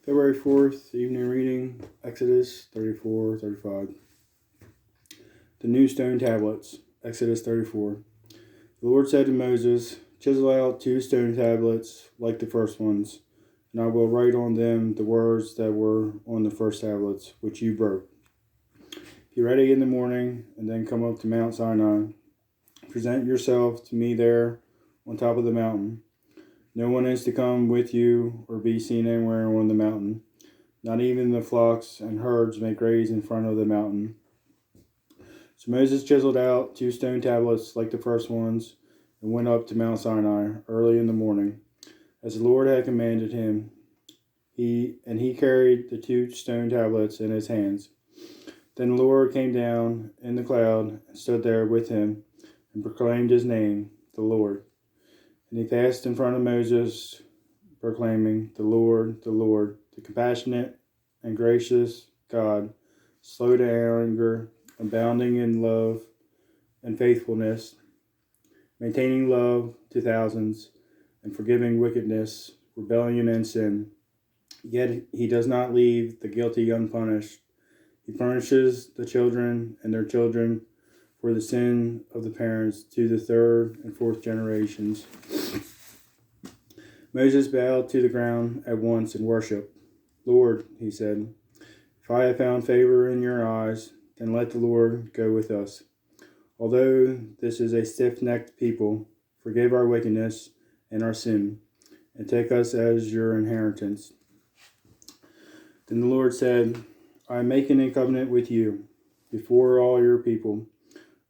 February 4th, evening reading, Exodus 34, 35. The new stone tablets, Exodus 34. The Lord said to Moses, "Chisel out 2 stone tablets like the first ones, and I will write on them the words that were on the first tablets, which you broke. Be ready in the morning, and then come up to Mount Sinai. Present yourself to me there on top of the mountain. No one is to come with you or be seen anywhere on the mountain. Not even the flocks and herds may graze in front of the mountain." So Moses chiseled out 2 stone tablets like the first ones and went up to Mount Sinai early in the morning, as the Lord had commanded him. He carried the 2 stone tablets in his hands. Then the Lord came down in the cloud and stood there with him and proclaimed his name, the Lord. And he passed in front of Moses, proclaiming, the Lord, the compassionate and gracious God, slow to anger, abounding in love and faithfulness, maintaining love to thousands, and forgiving wickedness, rebellion, and sin. Yet he does not leave the guilty unpunished. He punishes the children and their children for the sin of the parents to the 3rd and 4th generations. Moses bowed to the ground at once in worship. "Lord," he said, "if I have found favor in your eyes, then let the Lord go with us. Although this is a stiff-necked people, forgive our wickedness and our sin, and take us as your inheritance." Then the Lord said, "I am making a covenant with you before all your people.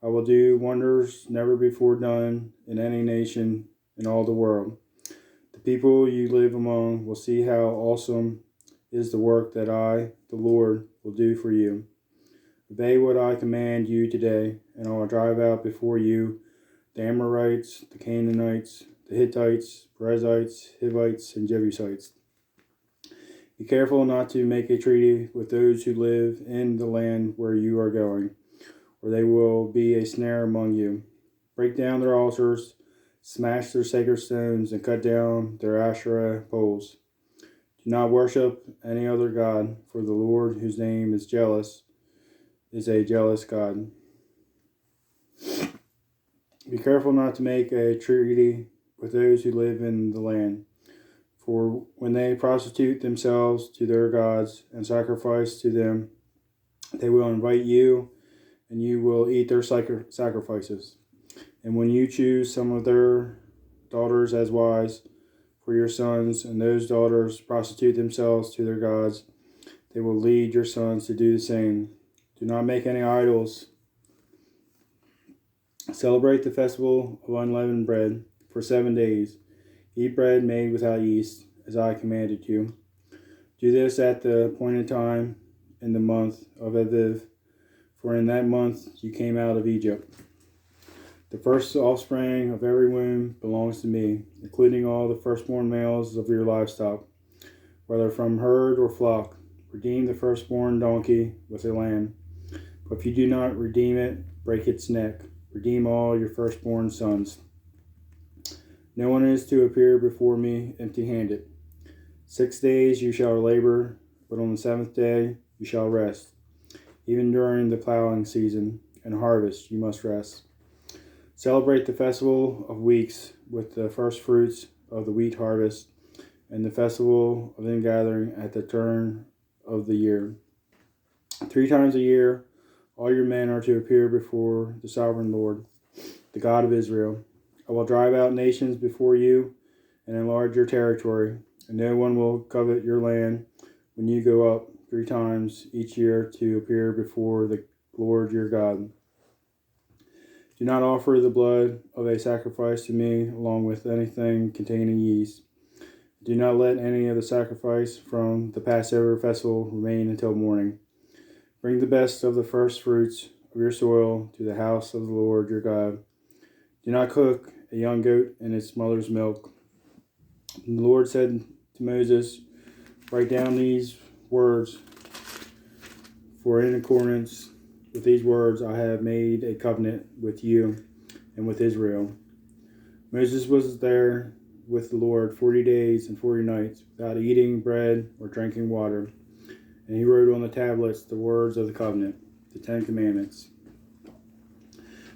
I will do wonders never before done in any nation in all the world. The people you live among will see how awesome is the work that I, the Lord, will do for you. Obey what I command you today, and I will drive out before you the Amorites, the Canaanites, the Hittites, Perizzites, Hivites, and Jebusites. Be careful not to make a treaty with those who live in the land where you are going, or they will be a snare among you. Break down their altars, smash their sacred stones, and cut down their Asherah poles. Do not worship any other god, for the Lord, whose name is jealous, is a jealous God. Be careful not to make a treaty with those who live in the land, for when they prostitute themselves to their gods and sacrifice to them, they will invite you, and you will eat their sacrifices. And when you choose some of their daughters as wives for your sons, and those daughters prostitute themselves to their gods, they will lead your sons to do the same. Do not make any idols. Celebrate the festival of unleavened bread for 7 days. Eat bread made without yeast, as I commanded you. Do this at the appointed time in the month of Aviv, for in that month you came out of Egypt. The first offspring of every womb belongs to me, including all the firstborn males of your livestock, whether from herd or flock. Redeem the firstborn donkey with a lamb. But if you do not redeem it, break its neck. Redeem all your firstborn sons. No one is to appear before me empty-handed. 6 days you shall labor, but on the 7th day you shall rest. Even during the plowing season and harvest you must rest. Celebrate the festival of weeks with the first fruits of the wheat harvest, and the festival of ingathering at the turn of the year. 3 times a year all your men are to appear before the sovereign Lord, the God of Israel. I will drive out nations before you and enlarge your territory, and no one will covet your land when you go up 3 times each year to appear before the Lord your God. Do not offer the blood of a sacrifice to me along with anything containing yeast. Do not let any of the sacrifice from the Passover festival remain until morning. Bring the best of the first fruits of your soil to the house of the Lord your God. Do not cook a young goat in its mother's milk. And the Lord said to Moses, "Write down these words, for in accordance with these words I have made a covenant with you and with Israel." Moses was there with the Lord 40 days and 40 nights without eating bread or drinking water. And he wrote on the tablets the words of the covenant, the 10 Commandments.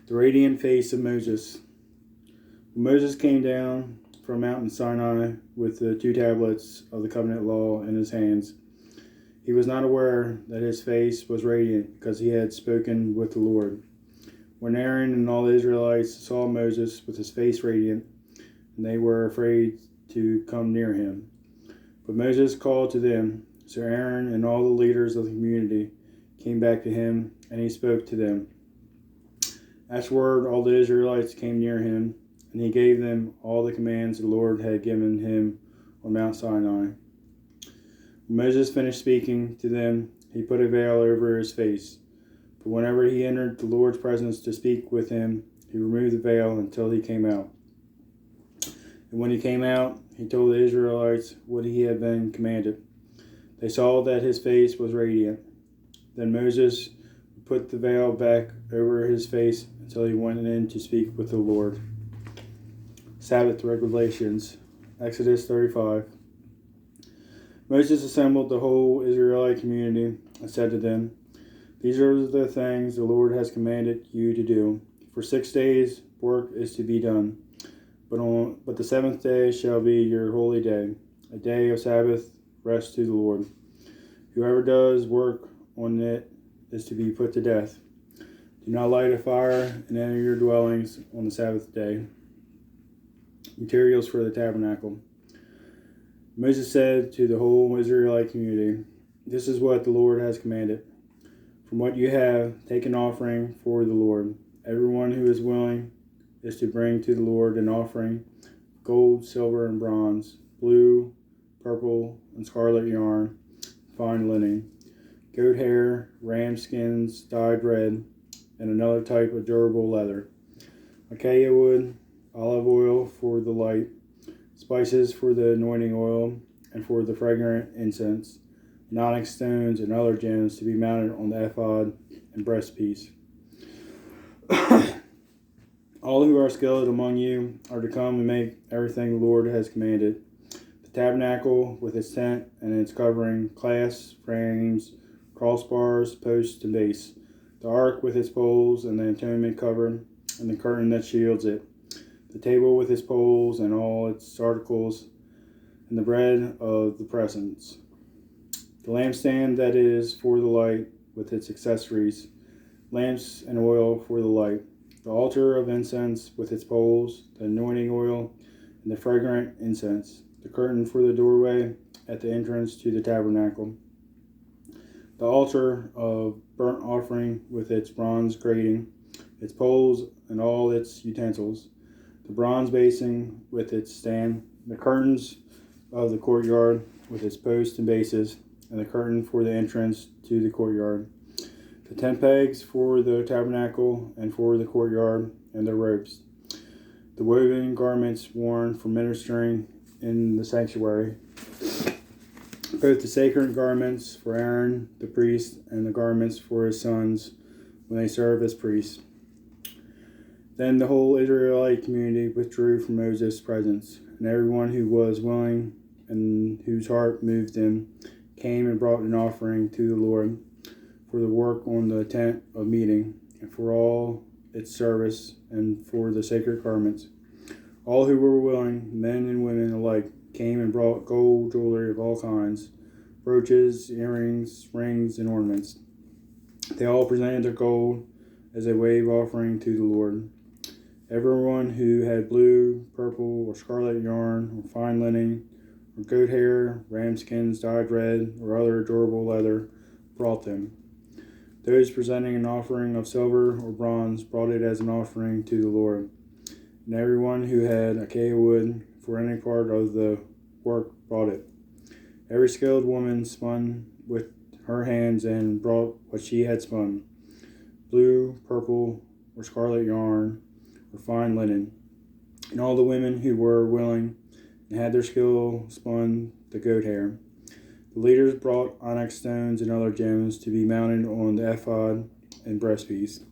The radiant face of Moses. When Moses came down from Mount Sinai with the 2 tablets of the covenant law in his hands, he was not aware that his face was radiant because he had spoken with the Lord. When Aaron and all the Israelites saw Moses with his face radiant, and they were afraid to come near him. But Moses called to them, so Aaron and all the leaders of the community came back to him, and he spoke to them. Afterward, all the Israelites came near him, and he gave them all the commands the Lord had given him on Mount Sinai. When Moses finished speaking to them, he put a veil over his face. But whenever he entered the Lord's presence to speak with him, he removed the veil until he came out. And when he came out, he told the Israelites what he had been commanded. They saw that his face was radiant. Then Moses put the veil back over his face until he went in to speak with the Lord. Sabbath regulations. Exodus 35. Moses assembled the whole Israelite community and said to them, "These are the things the Lord has commanded you to do. For 6 days work is to be done, but the 7th day shall be your holy day, a day of Sabbath rest to the Lord. Whoever does work on it is to be put to death. Do not light a fire in any of your dwellings on the Sabbath day." Materials for the tabernacle. Moses said to the whole Israelite community, "This is what the Lord has commanded. From what you have, take an offering for the Lord. Everyone who is willing is to bring to the Lord an offering of gold, silver, and bronze, blue, purple, and scarlet yarn, fine linen, goat hair, ram skins dyed red, and another type of durable leather, acacia wood, olive oil for the light, spices for the anointing oil, and for the fragrant incense, and onyx stones and other gems to be mounted on the ephod and breastpiece. All who are skilled among you are to come and make everything the Lord has commanded: the tabernacle with its tent and its covering, clasps, frames, crossbars, posts, and base, the ark with its poles and the atonement cover, and the curtain that shields it, the table with its poles and all its articles, and the bread of the presence, the lampstand that is for the light with its accessories, lamps and oil for the light, the altar of incense with its poles, the anointing oil, and the fragrant incense, the curtain for the doorway at the entrance to the tabernacle, the altar of burnt offering with its bronze grating, its poles and all its utensils, the bronze basin with its stand, the curtains of the courtyard with its posts and bases, and the curtain for the entrance to the courtyard, the tent pegs for the tabernacle and for the courtyard, and their ropes, the woven garments worn for ministering in the sanctuary, both the sacred garments for Aaron the priest and the garments for his sons when they serve as priests. Then the whole Israelite community withdrew from Moses' presence, and everyone who was willing and whose heart moved them came and brought an offering to the Lord for the work on the tent of meeting, and for all its service, and for the sacred garments. All who were willing, men and women alike, came and brought gold jewelry of all kinds, brooches, earrings, rings, and ornaments. They all presented their gold as a wave offering to the Lord. Everyone who had blue, purple, or scarlet yarn, or fine linen, or goat hair, ram skins dyed red, or other durable leather, brought them. Those presenting an offering of silver or bronze brought it as an offering to the Lord. And everyone who had acacia wood for any part of the work brought it. Every skilled woman spun with her hands and brought what she had spun: blue, purple, or scarlet yarn, or fine linen. And all the women who were willing and had their skill spun the goat hair. The leaders brought onyx stones and other gems to be mounted on the ephod and breastpiece.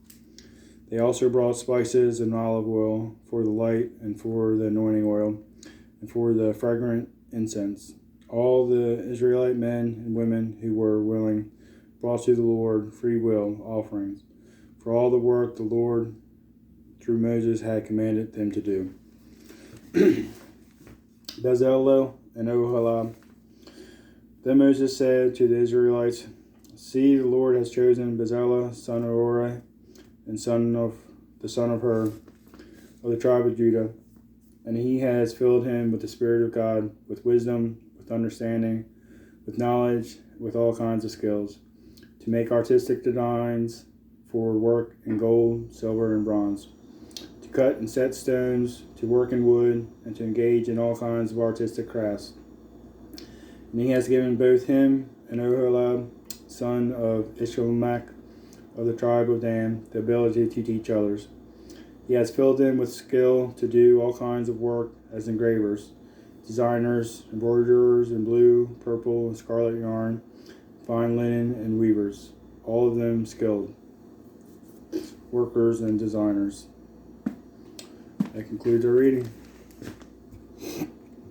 They also brought spices and olive oil for the light and for the anointing oil, and for the fragrant incense. All the Israelite men and women who were willing brought to the Lord free will offerings for all the work the Lord through Moses had commanded them to do. Bezalel and Oholiab. Then Moses said to the Israelites, "See, the Lord has chosen Bezalel, son of Uri, and son of Hur, of the tribe of Judah, and he has filled him with the Spirit of God, with wisdom, with understanding, with knowledge, with all kinds of skills, to make artistic designs for work in gold, silver, and bronze, to cut and set stones, to work in wood, and to engage in all kinds of artistic crafts. And he has given both him and Oholiab, son of Ishamach, of the tribe of Dan, the ability to teach others. He has filled them with skill to do all kinds of work as engravers, designers, embroiderers in blue, purple, and scarlet yarn, fine linen, and weavers, all of them skilled workers and designers." That concludes our reading.